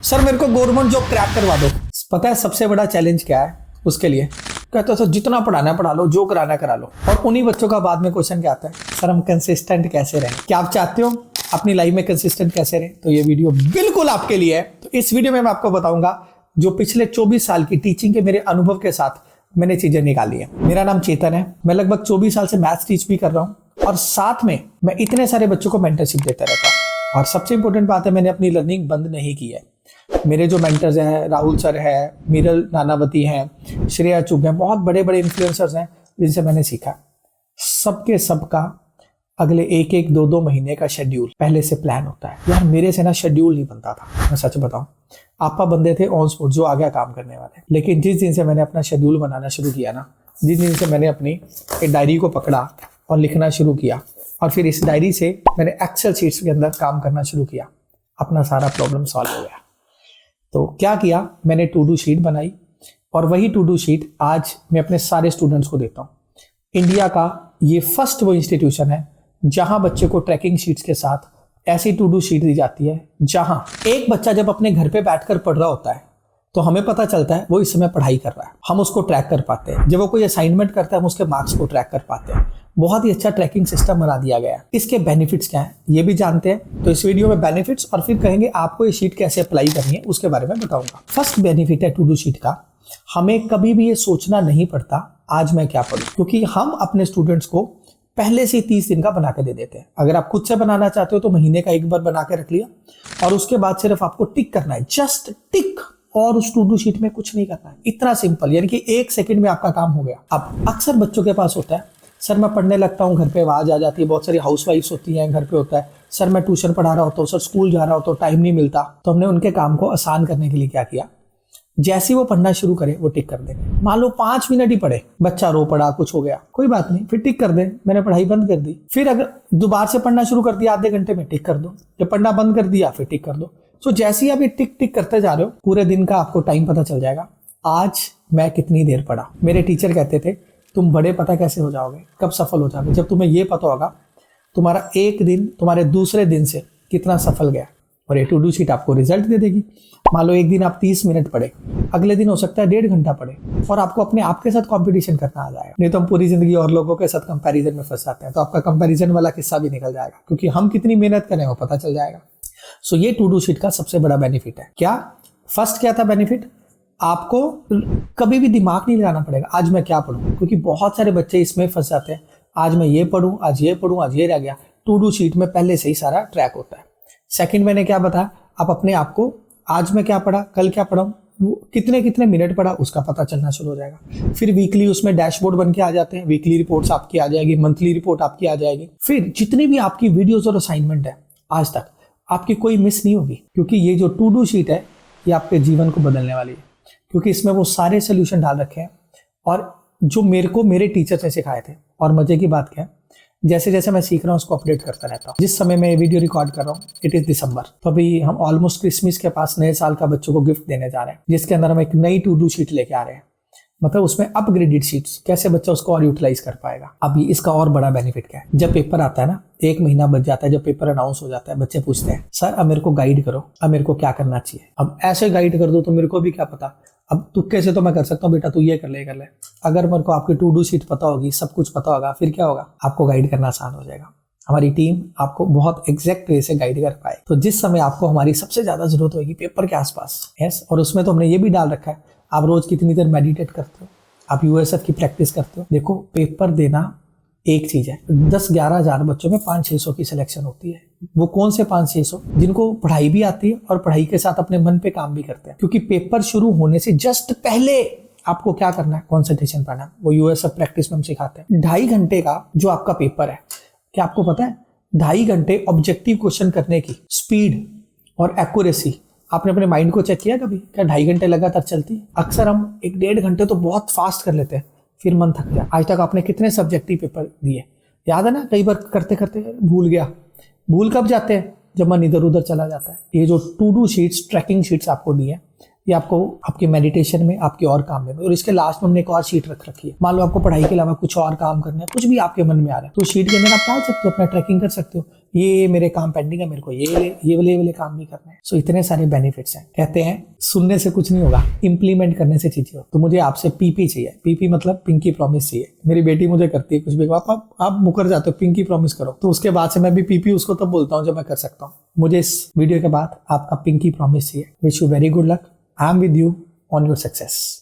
Sir मेरे को government job crack करवा दो। पता है सबसे बड़ा चैलेंज क्या है उसके लिए? कहते सर जितना पढ़ाना है पढ़ा लो, जो कराना है करा लो। और उन्हीं बच्चों का बाद में क्वेश्चन क्या आता है, सर हम कंसिस्टेंट कैसे रहें? क्या आप चाहते हो अपनी लाइफ में कंसिस्टेंट कैसे रहें? तो ये वीडियो बिल्कुल आपके लिए है। तो इस वीडियो में मैं आपको बताऊंगा जो पिछले 24 साल की टीचिंग के मेरे अनुभव के साथ मैंने चीजें निकाली है। मेरा नाम चेतन है, मैं लगभग 24 साल से मैथ्स टीच भी कर रहा हूँ और साथ में मैं इतने सारे बच्चों को मेंटरशिप देता रहता हूँ। और सबसे इंपॉर्टेंट बात है, मैंने अपनी लर्निंग बंद नहीं की है। मेरे जो मेंटर्स हैं, राहुल सर है, मीरल नानावती हैं, श्रेया चुग हैं, बहुत बड़े बड़े इन्फ्लुएंसर्स हैं जिनसे मैंने सीखा। सबके सबका अगले एक एक दो दो महीने का शेड्यूल पहले से प्लान होता है। यार मेरे से ना शेड्यूल नहीं बनता था, मैं सच बताऊं। आपा बंदे थे ऑन स्पॉट जो आ गया काम करने वाले। लेकिन जिस दिन से मैंने अपना शेड्यूल बनाना शुरू किया ना, जिस दिन से मैंने अपनी एक डायरी को पकड़ा और लिखना शुरू किया और फिर इस डायरी से मैंने एक्सेल शीट्स के अंदर काम करना शुरू किया, अपना सारा प्रॉब्लम सॉल्व हो गया। तो क्या किया, मैंने टू डू शीट बनाई और वही टू डू शीट आज मैं अपने सारे स्टूडेंट्स को देता हूँ। इंडिया का ये फर्स्ट वो इंस्टीट्यूशन है जहां बच्चे को ट्रैकिंग शीट्स के साथ ऐसी टू डू शीट दी जाती है जहां एक बच्चा जब अपने घर पे बैठकर पढ़ रहा होता है तो हमें पता चलता है वो इस समय पढ़ाई कर रहा है, हम उसको ट्रैक कर पाते हैं। जब वो कोई असाइनमेंट करता है हम उसके मार्क्स को ट्रैक कर पाते हैं। बहुत ही अच्छा ट्रैकिंग सिस्टम बना दिया गया है। इसके बेनिफिट्स क्या हैं ये भी जानते हैं। तो इस वीडियो में बेनिफिट्स और फिर कहेंगे आपको ये शीट कैसे अप्लाई करनी है उसके बारे में बताऊंगा। फर्स्ट बेनिफिट है टू डू शीट का, हमें कभी भी ये सोचना नहीं पड़ता आज मैं क्या पढ़ूं, क्योंकि हम अपने स्टूडेंट्स को पहले से 30 दिन का बना के दे देते हैं। अगर आप खुद से बनाना चाहते हो तो महीने का एक बार बना के रख लिया और उसके बाद सिर्फ आपको टिक करना है, जस्ट टिक, और उस टू डू शीट में कुछ नहीं करना है। इतना सिंपल, यानी कि 1 सेकंड में आपका काम हो गया। अब अक्सर बच्चों के पास होता है, सर मैं पढ़ने लगता हूँ घर पे आवाज आ जाती है, बहुत सारी हाउसवाइफ्स होती हैं घर पे होता है, सर मैं ट्यूशन पढ़ा रहा होता हूँ, सर स्कूल जा रहा होता हूँ, टाइम नहीं मिलता। तो हमने उनके काम को आसान करने के लिए क्या किया, जैसे वो पढ़ना शुरू करे वो टिक कर दे। मान लो 5 मिनट ही पढ़े, बच्चा रो पड़ा, कुछ हो गया, कोई बात नहीं, फिर टिक कर दे, मैंने पढ़ाई बंद कर दी। फिर अगर दोबारा से पढ़ना शुरू कर दिया आधे घंटे में, टिक कर दो। जब पढ़ना बंद कर दिया फिर टिक कर दो। तो जैसे ही आप ये टिक टिक करते जा रहे हो पूरे दिन का आपको टाइम पता चल जाएगा, आज मैं कितनी देर पढ़ा। मेरे टीचर कहते थे तुम बड़े पता कैसे हो जाओगे, कब सफल हो जाओगे, जब तुम्हें ये पता होगा तुम्हारा एक दिन तुम्हारे दूसरे दिन से कितना सफल गया। और ये टू डू शीट आपको रिजल्ट दे देगी। मान लो एक दिन आप 30 मिनट पढ़े, अगले दिन हो सकता है 1.5 घंटा पढ़े और आपको अपने आप के साथ कंपटीशन करना आ जाएगा। नहीं तो हम पूरी जिंदगी और लोगों के साथ कंपैरिजन में फंस जाते हैं, तो आपका कंपैरिजन वाला किस्सा भी निकल जाएगा, क्योंकि हम कितनी मेहनत करें वो पता चल जाएगा। सो ये टू डू शीट का सबसे बड़ा बेनिफिट है। क्या फर्स्ट क्या था बेनिफिट, आपको कभी भी दिमाग नहीं लगाना पड़ेगा आज मैं क्या पढ़ूं, क्योंकि बहुत सारे बच्चे इसमें फंस जाते हैं, आज मैं ये पढ़ूं, आज ये पढ़ूं, आज ये रह गया। टू डू शीट में पहले से ही सारा ट्रैक होता है। सेकंड मैंने क्या बताया, आप अपने आप को आज मैं क्या पढ़ा, कल क्या पढ़ा, कितने कितने मिनट पढ़ा उसका पता चलना शुरू हो जाएगा। फिर वीकली उसमें डैशबोर्ड बन के आ जाते हैं, वीकली रिपोर्ट्स आपकी आ जाएगी, मंथली रिपोर्ट आपकी आ जाएगी। फिर जितनी भी आपकी वीडियोस और असाइनमेंट है आज तक आपकी कोई मिस नहीं होगी, क्योंकि ये जो टू डू शीट है ये आपके जीवन को बदलने वाली है, क्योंकि इसमें वो सारे सोल्यूशन डाल रखे हैं और जो मेरे को मेरे टीचर ने सिखाए थे। और मजे की बात क्या है, जैसे जैसे मैं सीख रहा हूँ उसको अपडेट करता रहता हूँ। जिस समय मैं ये वीडियो रिकॉर्ड कर रहा हूँ इट इज दिसंबर, तो अभी हम ऑलमोस्ट क्रिसमस के पास नए साल का बच्चों को गिफ्ट देने जा रहे हैं, जिसके अंदर हम एक नई टू डू शीट लेके आ रहे हैं। मतलब उसमें अपग्रेडेड शीट्स, कैसे बच्चा उसको और यूटिलाइज कर पाएगा। अभी इसका और बड़ा बेनिफिट क्या है, जब पेपर आता है ना, 1 महीना बच जाता है, जब पेपर अनाउंस हो जाता है, बच्चे पूछते हैं सर अब मेरे को गाइड करो, अब मेरे को क्या करना चाहिए। अब ऐसे गाइड कर दो तो मेरे को भी क्या पता, अब तुक्के से तो मैं कर सकता हूँ, बेटा तू ये कर ले कर ले। अगर मेरे को आपकी टू डू शीट पता होगी, सब कुछ पता होगा, फिर क्या होगा, आपको गाइड करना आसान हो जाएगा। हमारी टीम आपको बहुत एग्जैक्ट वे से गाइड कर पाए। तो जिस समय आपको हमारी सबसे ज्यादा जरूरत होगी पेपर के आसपास, यस, और उसमें तो हमने ये भी डाल रखा है आप रोज कितनी देर मेडिटेट करते हो, आप यूएसएफ की प्रैक्टिस करते हो। देखो पेपर देना एक चीज है, 10-11 हजार बच्चों में 500-600 की सिलेक्शन होती है। वो कौन से 500-600 जिनको पढ़ाई भी आती है और पढ़ाई के साथ अपने मन पे काम भी करते हैं, क्योंकि पेपर शुरू होने से जस्ट पहले आपको क्या करना है, कंसंट्रेशन करना है। वो यूएसएफ प्रैक्टिस में हम सिखाते हैं। 2.5 घंटे का जो आपका पेपर है, क्या आपको पता है 2.5 घंटे ऑब्जेक्टिव क्वेश्चन करने की स्पीड और एक्यूरेसी आपने अपने माइंड को चेक किया कभी, क्या 2.5 घंटे लगातार चलती है? अक्सर हम 1-1.5 घंटे तो बहुत फास्ट कर लेते हैं, फिर मन थक जाए। आज तक आपने कितने सब्जेक्टिव पेपर दिए, याद है ना? कई बार करते करते भूल गया। भूल कब जाते हैं, जब मन इधर उधर चला जाता है। ये जो to do sheets, tracking sheets आपको दी है, ये आपको आपके मेडिटेशन में, आपके और काम में। और इसके लास्ट में हमने एक और शीट रख रखी है। मान लो आपको पढ़ाई के अलावा कुछ और काम करना है, कुछ भी आपके मन में आ रहा है, तो शीट के अंदर आप डाल सकते हो, अपना ट्रैकिंग कर सकते हो। ये मेरे काम पेंडिंग है, मेरे को ये वाले काम भी करना है। सो इतने सारे बेनिफिट्स हैं। कहते हैं सुनने से कुछ नहीं होगा, इंप्लीमेंट करने से चीजें हो। तो मुझे आपसे पीपी चाहिए। पीपी मतलब पिंकी प्रॉमिस चाहिए। मेरी बेटी मुझे करती है कुछ भी, आप मुकर जाते हो, पिंकी प्रॉमिस करो। तो उसके बाद से मैं भी पीपी उसको तब बोलता हूँ जब मैं कर सकता हूँ। मुझे इस वीडियो के बाद आपका पिंकी प्रॉमिस चाहिए। Wish you very good luck. I am with you on your success.